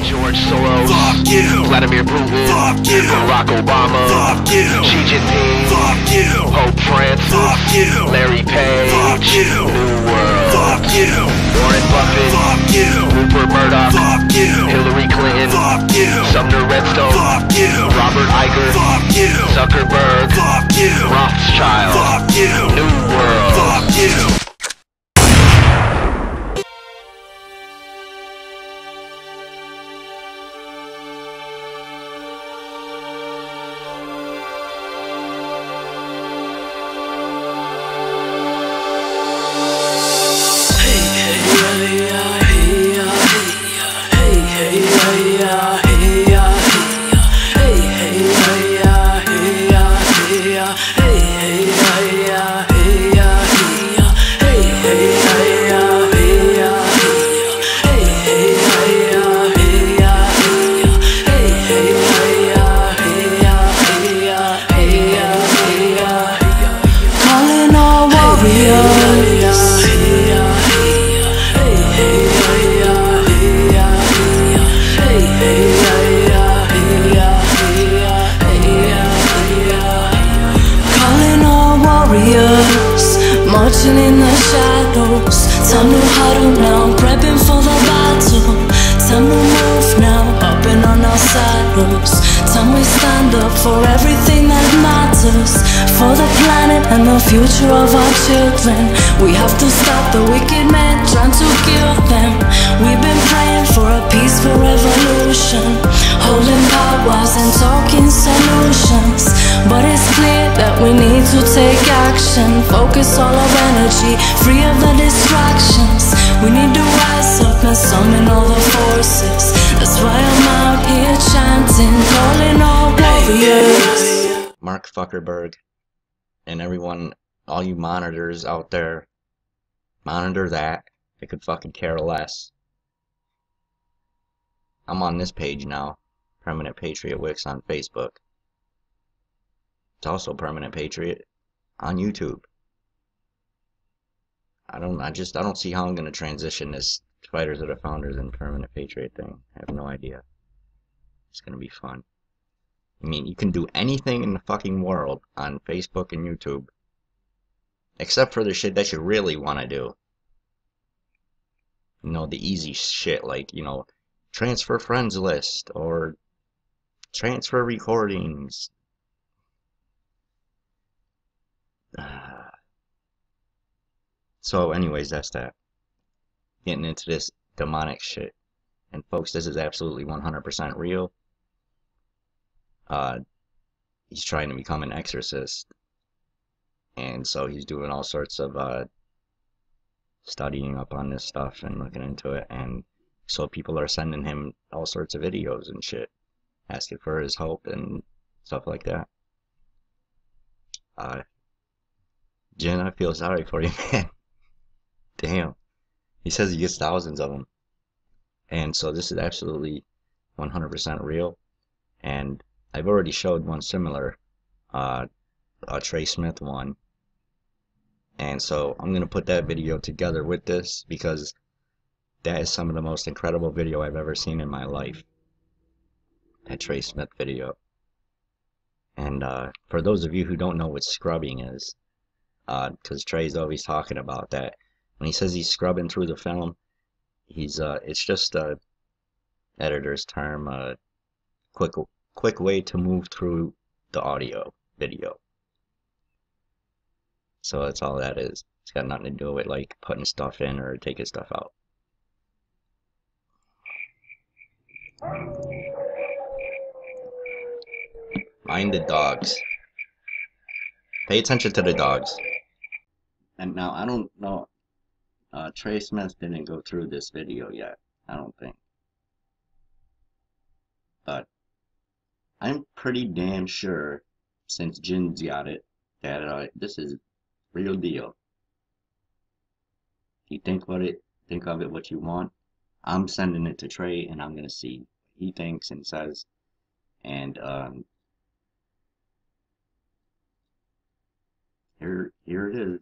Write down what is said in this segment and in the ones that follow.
George Soros, fuck you, Vladimir Putin, fuck you, Barack Obama, fuck you, Xi Jinping, fuck you, Pope Francis, fuck you, Larry Page, fuck you, New World, fuck you, Warren Buffett, fuck you, Rupert Murdoch, fuck you, Hillary Clinton, fuck you, Sumner Redstone, fuck you, Robert Iger, fuck you, Zuckerberg, fuck you, Rothschild, fuck you, New World, fuck you. Marching in the shadows, time to huddle now, prepping for the battle. Time to move now, up and on our saddles. Time we stand up for everything that matters, for the planet and the future of our children. We have to stop the wicked men trying to kill them. We've been praying for a peaceful revolution, holding powers and talking solutions. But it's clear that we need to take action, focus all our energy, free of the distractions. We need to rise up and summon all the forces. That's why I'm out here chanting, calling all warriors. Mark Zuckerberg and everyone, all you monitors out there, monitor that. I could fucking care less. I'm on this page now, Permanent Patriot Wix on Facebook. It's also Permanent Patriot on YouTube. I don't see how I'm gonna transition this Fighters of the Founders and Permanent Patriot thing. I have no idea. It's gonna be fun. I mean, you can do anything in the fucking world on Facebook and YouTube, except for the shit that you really want to do. You know, the easy shit like, you know, transfer friends list or transfer recordings. So anyways, that's that. Getting into this demonic shit. And folks, this is absolutely 100% real. He's trying to become an exorcist. And so he's doing all sorts of studying up on this stuff and looking into it. And so people are sending him all sorts of videos and shit, asking for his help and stuff like that. Jen, I feel sorry for you, man. Damn. He says he gets thousands of them. And so this is absolutely 100% real. And I've already showed one similar, a Trey Smith one. And so I'm going to put that video together with this because that is some of the most incredible video I've ever seen in my life. That Trey Smith video. And for those of you who don't know what scrubbing is, because Trey's always talking about that. When he says he's scrubbing through the film, he's it's just a editor's term, quick way to move through the audio video. So that's all that is. It's got nothing to do with like putting stuff in or taking stuff out. Mind the dogs. Pay attention to the dogs. And now I don't know. Trey Smith didn't go through this video yet, I don't think. But I'm pretty damn sure, since Jin's got it, that this is real deal. You think of it what you want. I'm sending it to Trey, and I'm gonna see what he thinks and says. And here it is.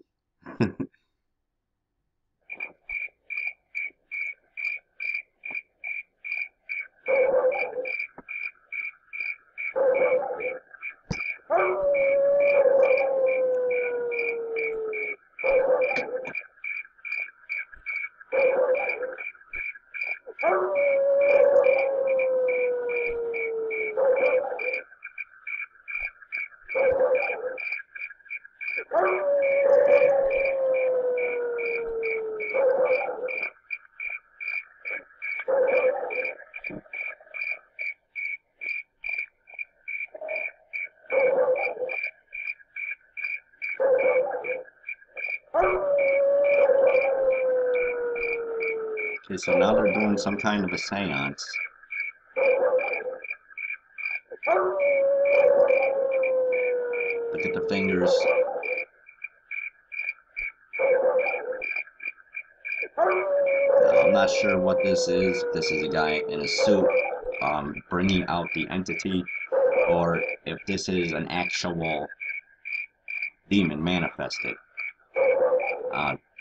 Okay, so now they're doing some kind of a seance. Look at the fingers. I'm not sure what this is. This is a guy in a suit bringing out the entity, or if this is an actual demon manifested.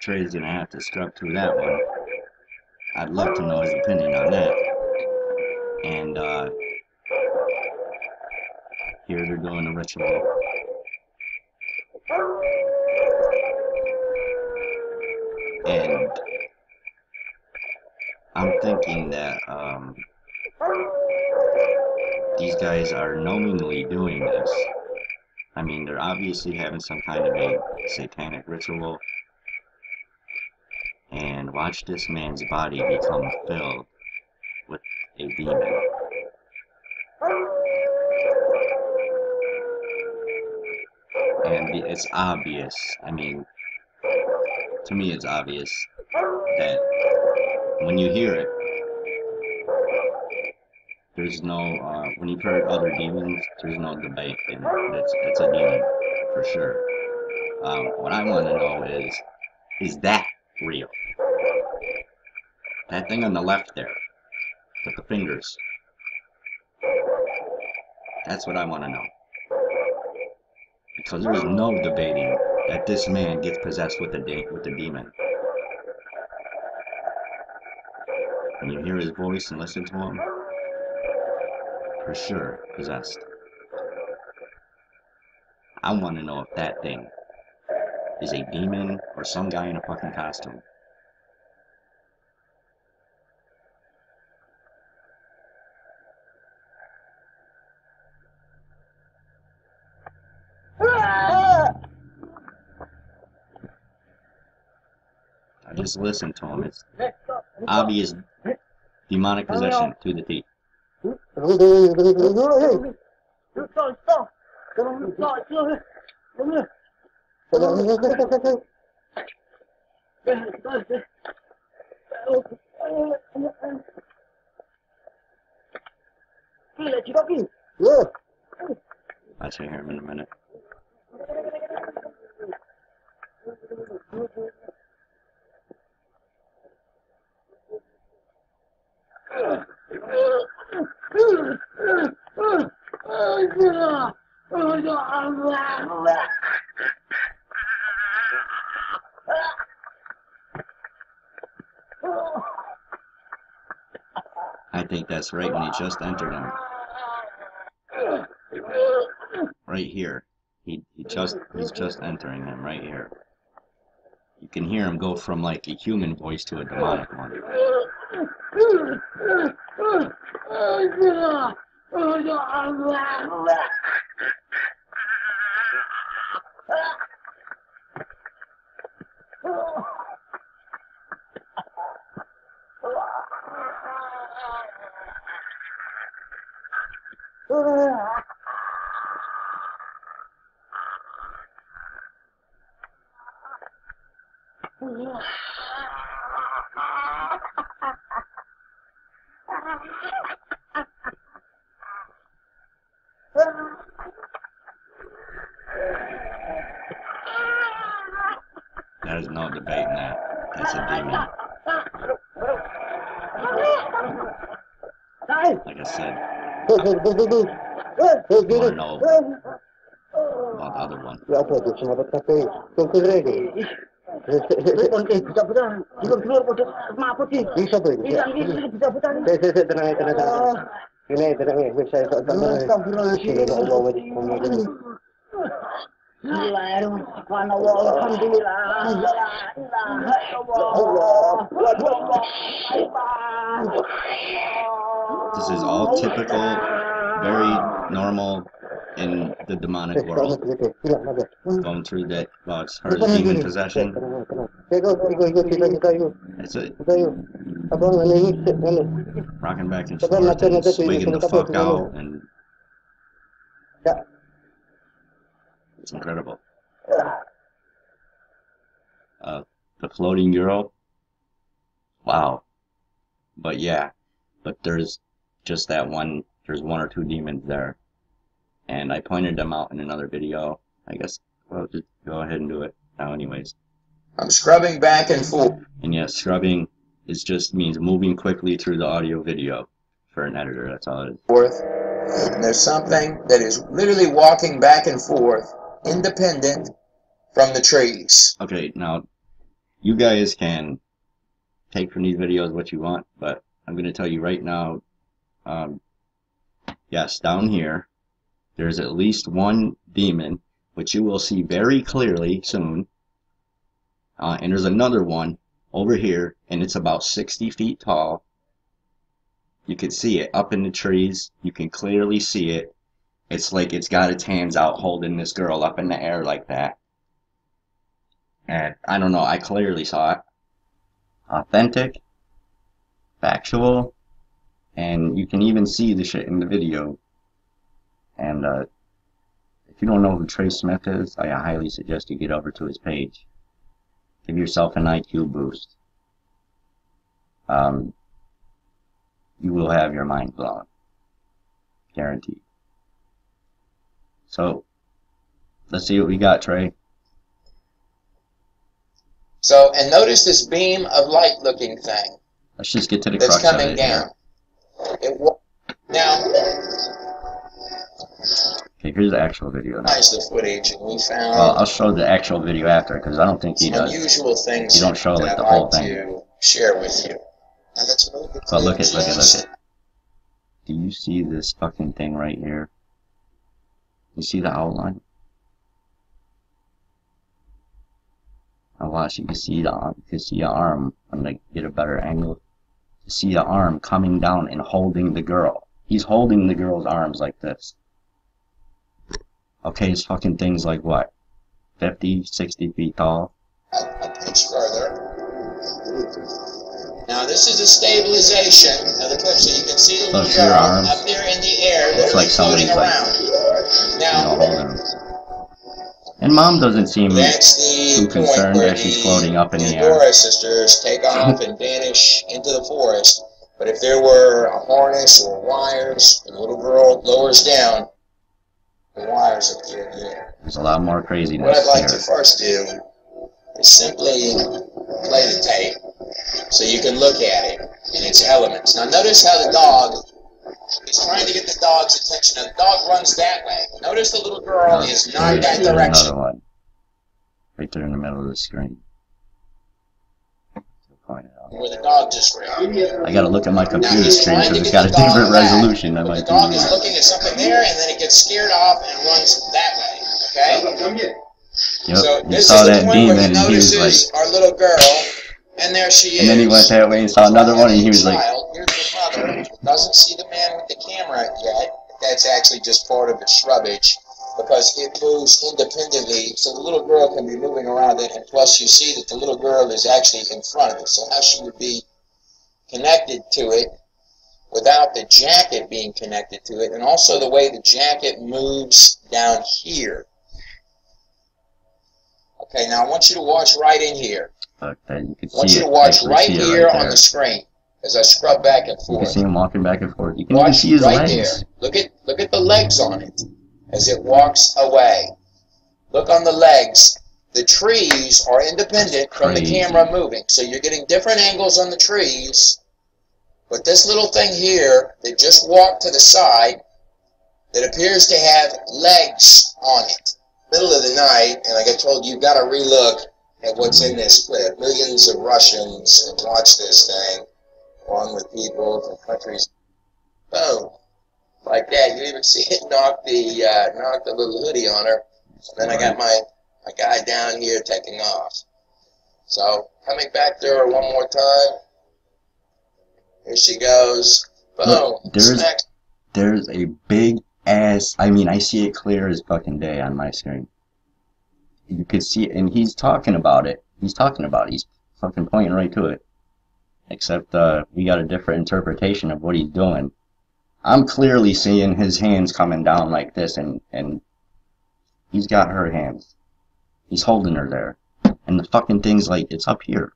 Trey's gonna have to scrub through that one. I'd love to know his opinion on that. And here they're doing a ritual. And I'm thinking that these guys are knowingly doing this. I mean, they're obviously having some kind of a satanic ritual. And watch this man's body become filled with a demon. And it's obvious, I mean, to me it's obvious that when you hear it, there's no, when you've heard other demons, there's no debate, and it's a demon, for sure. What I want to know is that real? That thing on the left there, with the fingers, that's what I want to know. Because there is no debating that this man gets possessed with a demon. When you hear his voice and listen to him, for sure, possessed. I want to know if that thing is a demon or some guy in a fucking costume. I just listened to him. It's obvious demonic possession to the teeth. I should hear him in a minute. I think that's right when he just entered him. Right here. He's just entering him right here. You can hear him go from like a human voice to a demonic one. There's no debating that. That's a demon. Like I said, you wanna know About the other one. This is all typical, very normal in the demonic world. Going through that, well, as far as demon possession. That's it. Rocking back and forth and swigging the fuck out, and it's incredible. The floating girl. Wow. But yeah, but there's just that one, there's one or two demons there. And I pointed them out in another video. I guess, well, just go ahead and do it now anyways. I'm scrubbing back and forth. And yes, scrubbing is just means moving quickly through the audio video for an editor, that's all it is. And there's something that is literally walking back and forth, independent from the trees. Okay, now, you guys can take from these videos what you want, but I'm going to tell you right now, yes, down here, there's at least one demon, which you will see very clearly soon, and there's another one over here, and it's about 60 feet tall. You can see it up in the trees. You can clearly see it. It's like it's got its hands out holding this girl up in the air like that. And I don't know, I clearly saw it. Authentic, factual, and you can even see the shit in the video. And if you don't know who Trey Smith is, I highly suggest you get over to his page. Give yourself an IQ boost. You will have your mind blown. Guaranteed. So, let's see what we got, Trey. So, and notice this beam of light looking thing. Let's just get to the that's crux coming of it down. here. Now, okay, here's the actual video now. the footage, and we found Well, I'll show the actual video after, because I don't think he some does. unusual things You don't show that like the I'd whole like thing. to share with you. Now, that's a really good But look at footage. Do you see this fucking thing right here? You see the outline? Now watch, you can see the arm. You can see the arm. I'm gonna get a better angle. You see the arm coming down and holding the girl. He's holding the girl's arms like this. Okay, this fucking thing's like what? 50, 60 feet tall? A pitch further. Now this is a stabilization of the clip, so you can see the So little it's your girl arms. up there in the air, It's literally like somebody's floating like, around. you Now, know, holding them. And Mom doesn't seem that's too the point concerned where as she's floating up in the air. Dora sisters take off and vanish into the forest. But if there were a harness or wires, and the little girl lowers down, the wires appear in the air. There's a lot more craziness What I'd like to here. first do is simply play the tape so you can look at it in its elements. Now notice how the dog is trying to get the dog's attention. Now the dog runs that way. Notice the little girl is not There's that direction. another one. Right there in the middle of the screen. To point it out. Where the dog just ran. I gotta look at my Now computer he's screen trying because to it's get got a the dog different back, resolution. That but might the dog be is weird. looking at something there, and then it gets scared off and runs that way. Okay? Yep, So he this saw is the that point where demon he and he was notices like, our little girl, and there she is. and then he went that way and saw another one and he was like, Child, here's the mother, doesn't see the man with the camera yet. That's actually just part of the shrubbage because it moves independently, so the little girl can be moving around it, and plus you see that the little girl is actually in front of it, so how she would be connected to it without the jacket being connected to it, and also the way the jacket moves down here. Okay, now I want you to watch right in here. look, that you can I want see you it. to watch actually right see it here right on there. the screen as I scrub back and You forth. can see him walking back and forth. You can even Watch see his right legs. there. Look at the legs on it as it walks away. Look on the legs. The trees are independent from the Crazy. camera moving, so you're getting different angles on the trees. But this little thing here that just walked to the side that appears to have legs on it. Middle of the night, and like I told you, you've got to relook at what's in this clip. Millions of Russians have watched this thing, along with people from countries. Boom. Like that. You even see it knock the little hoodie on her. And then I got my guy down here taking off. So, coming back to her one more time. Here she goes. Boom. Look, Smack. there's a big ass, I mean, I see it clear as fucking day on my screen. You could see it, and he's talking about it. He's fucking pointing right to it. Except, we got a different interpretation of what he's doing. I'm clearly seeing his hands coming down like this, and he's got her hands. He's holding her there. And the fucking thing's like, it's up here.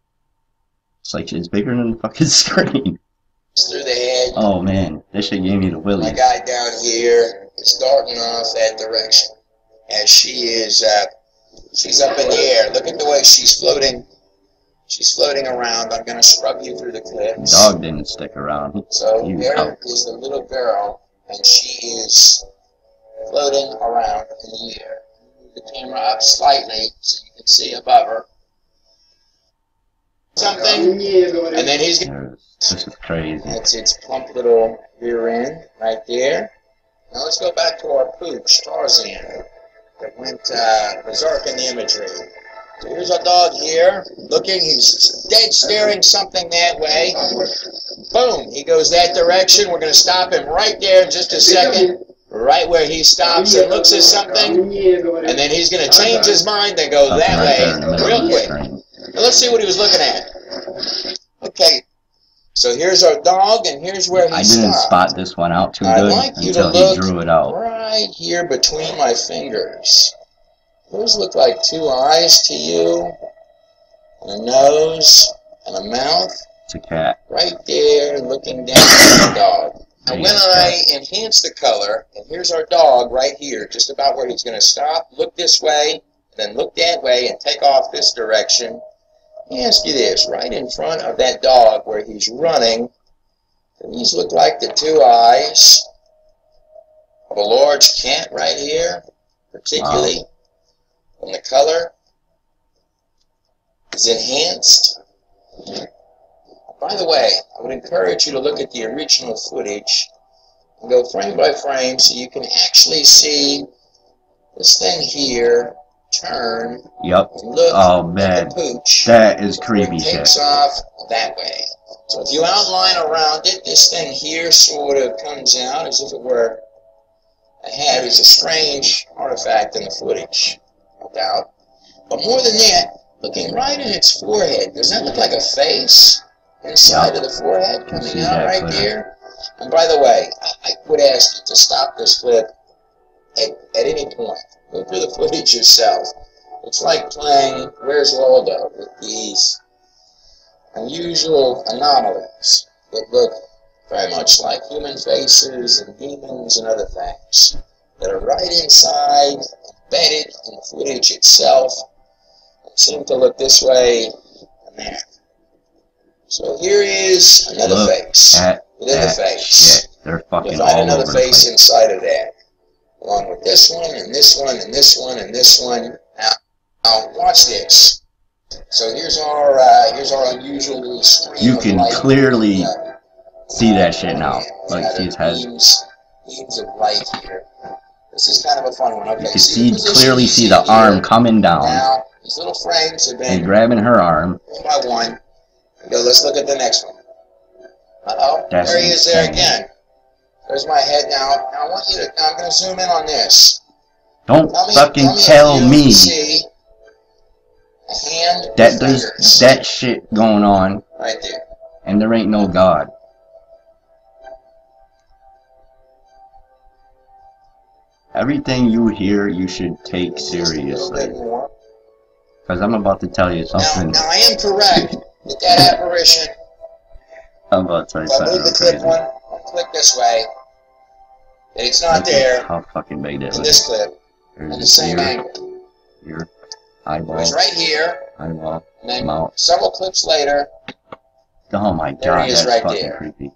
It's like, it's bigger than the fucking screen. Through the head. Oh man, this shit gave me the My willies. guy down here is starting off that direction. As she is, she's up in the air. Look at the way she's floating. She's floating around. I'm going to scrub you through the clips. Dog didn't stick around. So He was there out. is the little girl, and she is floating around in the air. Move the camera up slightly so you can see above her. Something, and then he's going This is crazy. That's its plump little rear end right there. Now let's go back to our pooch, Tarzan, that went berserk in the imagery. So here's our dog here, looking, he's dead staring something that way. Boom, he goes that direction. We're going to stop him right there in just a second, right where he stops and looks at something, and then he's going to change his mind and go that Right there in the way middle real of the quick. screen. Now let's see what he was looking at. Okay, so here's our dog, and here's where he I didn't stopped. spot this one out too I'd good like you to until he look drew it out. right here between my fingers. Those look like two eyes to you, and a nose, and a mouth. It's a cat. Right there, looking down at the dog. Now, There you when go, I enhance the color, and here's our dog right here, just about where he's going to stop, look this way, then look that way, and take off this direction. Let me ask you this, right in front of that dog where he's running, do these look like the two eyes of a large cat right here, particularly when the color is enhanced? By the way, I would encourage you to look at the original footage and go frame by frame so you can actually see this thing here turn Yup. and look Oh at man, the pooch. that is Where it creepy shit. takes off that way. So if you outline around it, this thing here sort of comes out as if it were a head. It's a strange artifact in the footage, no doubt. But more than that, looking right in its forehead, does that look like a face inside of the forehead Can see coming out that right clear. there? And by the way, I would ask you to stop this clip at any point. Go through the footage yourself. It's like playing Where's Waldo with these unusual anomalies that look very much like human faces and demons and other things that are right inside, embedded in the footage itself, and seem to look this way and that. So here is another Look face at within the that face. shit. They're You'll fucking find all another over the face place. inside of that, along with this one and this one and this one and this one. Now watch this. So here's our unusual stream You of can light. clearly see that shit now. Like Like, see his head. beams of light here. This is kind of a fun one. Okay, You can see the position clearly you see the here. arm coming down Now these little frames have and been grabbing her arm. one by one. Okay, let's look at the next one. Uh-oh, That's there he is there insane. again. There's my head now. Now I want you to, now I'm going to zoom in on this. Don't fucking if tell you me see a hand that with there's fingers that shit going on right there. and there ain't no God. Everything you hear, you should take A little seriously. bit more. Because I'm about to tell you Now something. I am correct that that apparition, I'm about to tell you if I something move real the clip crazy. one, I'll click this way, that it's not Look at there how fucking big that in was. this clip There's in the same your, angle. your It eyeball, was right here, eyeball, and then mouth. several clips later, Oh my There god, he is that's right fucking there. creepy.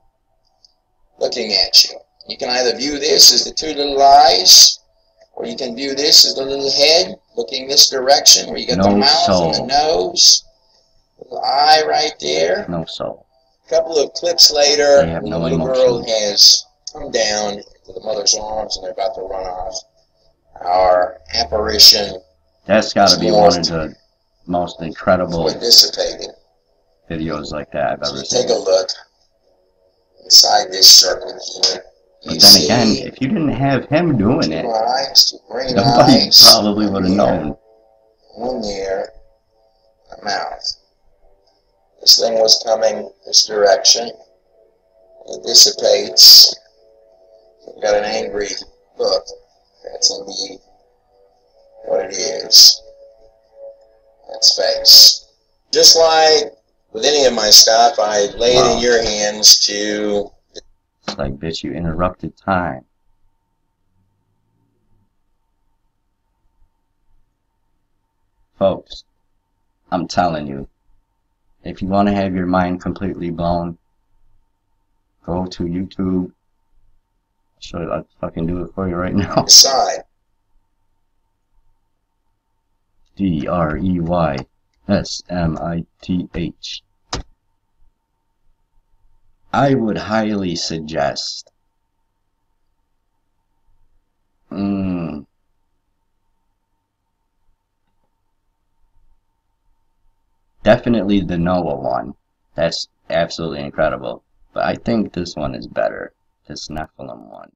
looking at you. You can either view this as the two little eyes, or you can view this as the little head looking this direction, where you got the No mouth soul. and the nose, little eye right there. No soul. A couple of clips later, They have the no little girl emotion. has come down into the mother's arms and they're about to run off. Our apparition That's got to is be one of the most incredible dissipated. videos like that I've ever Take seen. a look inside this circle here. But then again, if you didn't have him doing it, two eyes, two green nobody eyes, probably would have known. one there, a mouth. This thing was coming this direction. It dissipates. We've got an angry look. That's indeed what it is. That's face. Just like with any of my stuff, I lay it in your hands to... It's like, bitch, you interrupted time. Folks, I'm telling you, if you want to have your mind completely blown, go to YouTube. I'll fucking do it for you right now. decide. DREYSMITH. I would highly suggest definitely the Noah one. That's absolutely incredible. But I think this one is better. This Nephilim one.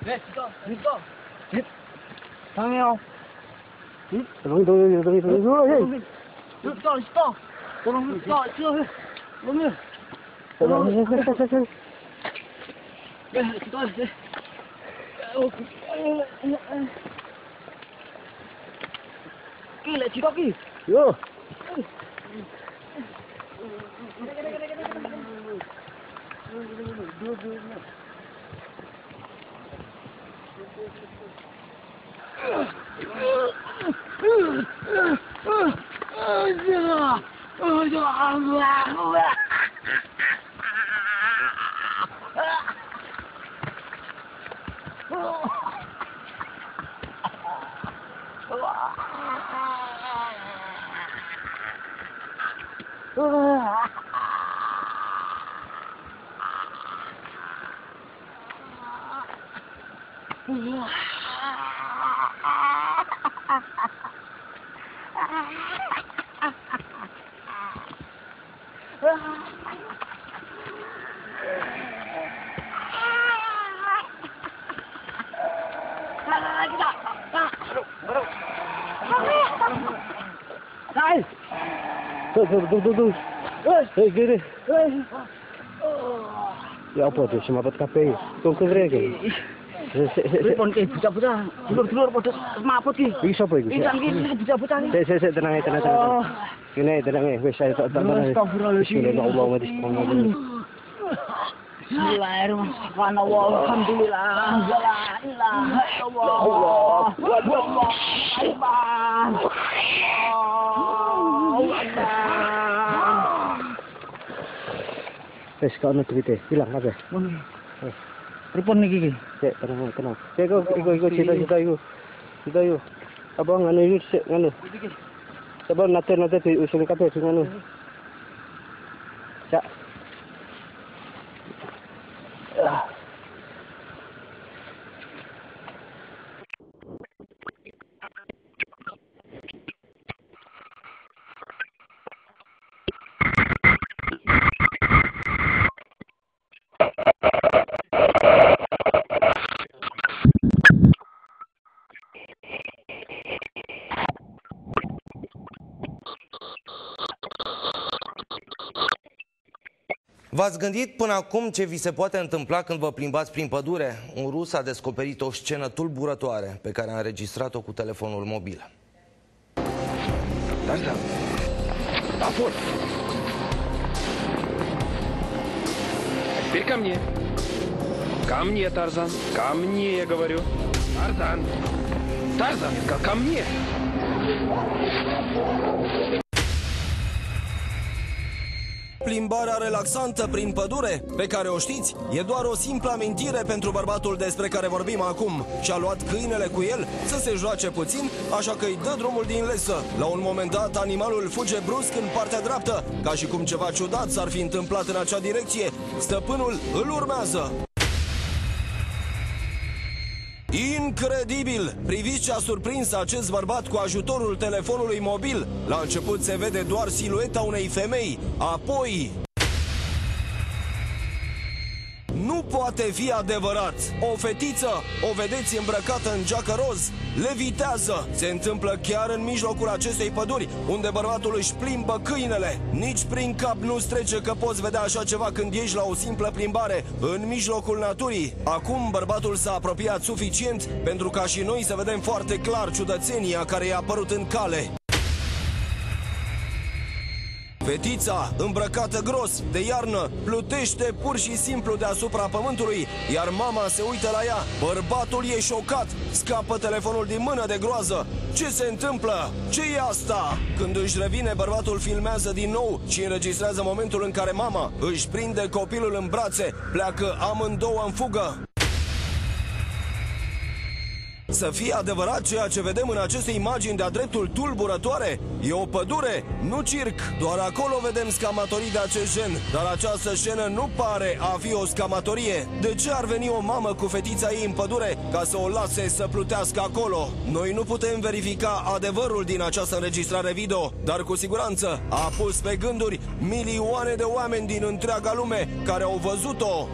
Let's go. Come here. Ya apa tu? Cuma buat kafe. Kau kerja ke? Pon ke buta-buta. Telur podo semaput ki. Bisa apa iki? Ikan ki buta-buta ni. Saya tenang. Kene tenang. Wes saya tak tenang. Bismillah Allah wa bismillah. Bismillahirrahmanirrahim. Alhamdulillah. La ilaha illallah. Allahu akbar. Wes kau nak cerita. Hilang apa? Pripun niki ki? Cek tenang. Cek ikut cerita yuk. Abang anu yuk cek anu. Abang nate tu usul kafe tu anu. Cak. V-ați gândit până acum ce vi se poate întâmpla când vă plimbați prin pădure? Un rus a descoperit o scenă tulburătoare pe care a înregistrat-o cu telefonul mobil. Tarzan, apor! Теперь ко мне. Ко мне, Тарзан. Ко мне, я говорю. Тарзан. Тарзан, ко мне. Plimbarea relaxantă prin pădure, pe care o știți, e doar o simplă amintire pentru bărbatul despre care vorbim acum. Și-a luat câinele cu el să se joace puțin, așa că îi dă drumul din lesă. La un moment dat, animalul fuge brusc în partea dreaptă, ca și cum ceva ciudat s-ar fi întâmplat în acea direcție. Stăpânul îl urmează. Incredibil! Priviți ce a surprins acest bărbat cu ajutorul telefonului mobil. La început se vede doar silueta unei femei, apoi... Nu poate fi adevărat! O fetiță, o vedeți îmbrăcată în geacă roz, levitează! Se întâmplă chiar în mijlocul acestei păduri, unde bărbatul își plimbă câinele. Nici prin cap nu-ți trece că poți vedea așa ceva când ești la o simplă plimbare în mijlocul naturii. Acum bărbatul s-a apropiat suficient pentru ca și noi să vedem foarte clar ciudățenia care i-a apărut în cale. Fetița, îmbrăcată gros, de iarnă, plutește pur și simplu deasupra pământului, iar mama se uită la ea. Bărbatul e șocat, scapă telefonul din mână de groază. Ce se întâmplă? Ce e asta? Când își revine, bărbatul filmează din nou și înregistrează momentul în care mama își prinde copilul în brațe, pleacă amândouă în fugă. Să fie adevărat ceea ce vedem în aceste imagini de-a dreptul tulburătoare, e o pădure, nu circ. Doar acolo vedem scamatorii de acest gen, dar această scenă nu pare a fi o scamatorie. De ce ar veni o mamă cu fetița ei în pădure ca să o lase să plutească acolo? Noi nu putem verifica adevărul din această înregistrare video, dar cu siguranță a pus pe gânduri milioane de oameni din întreaga lume care au văzut-o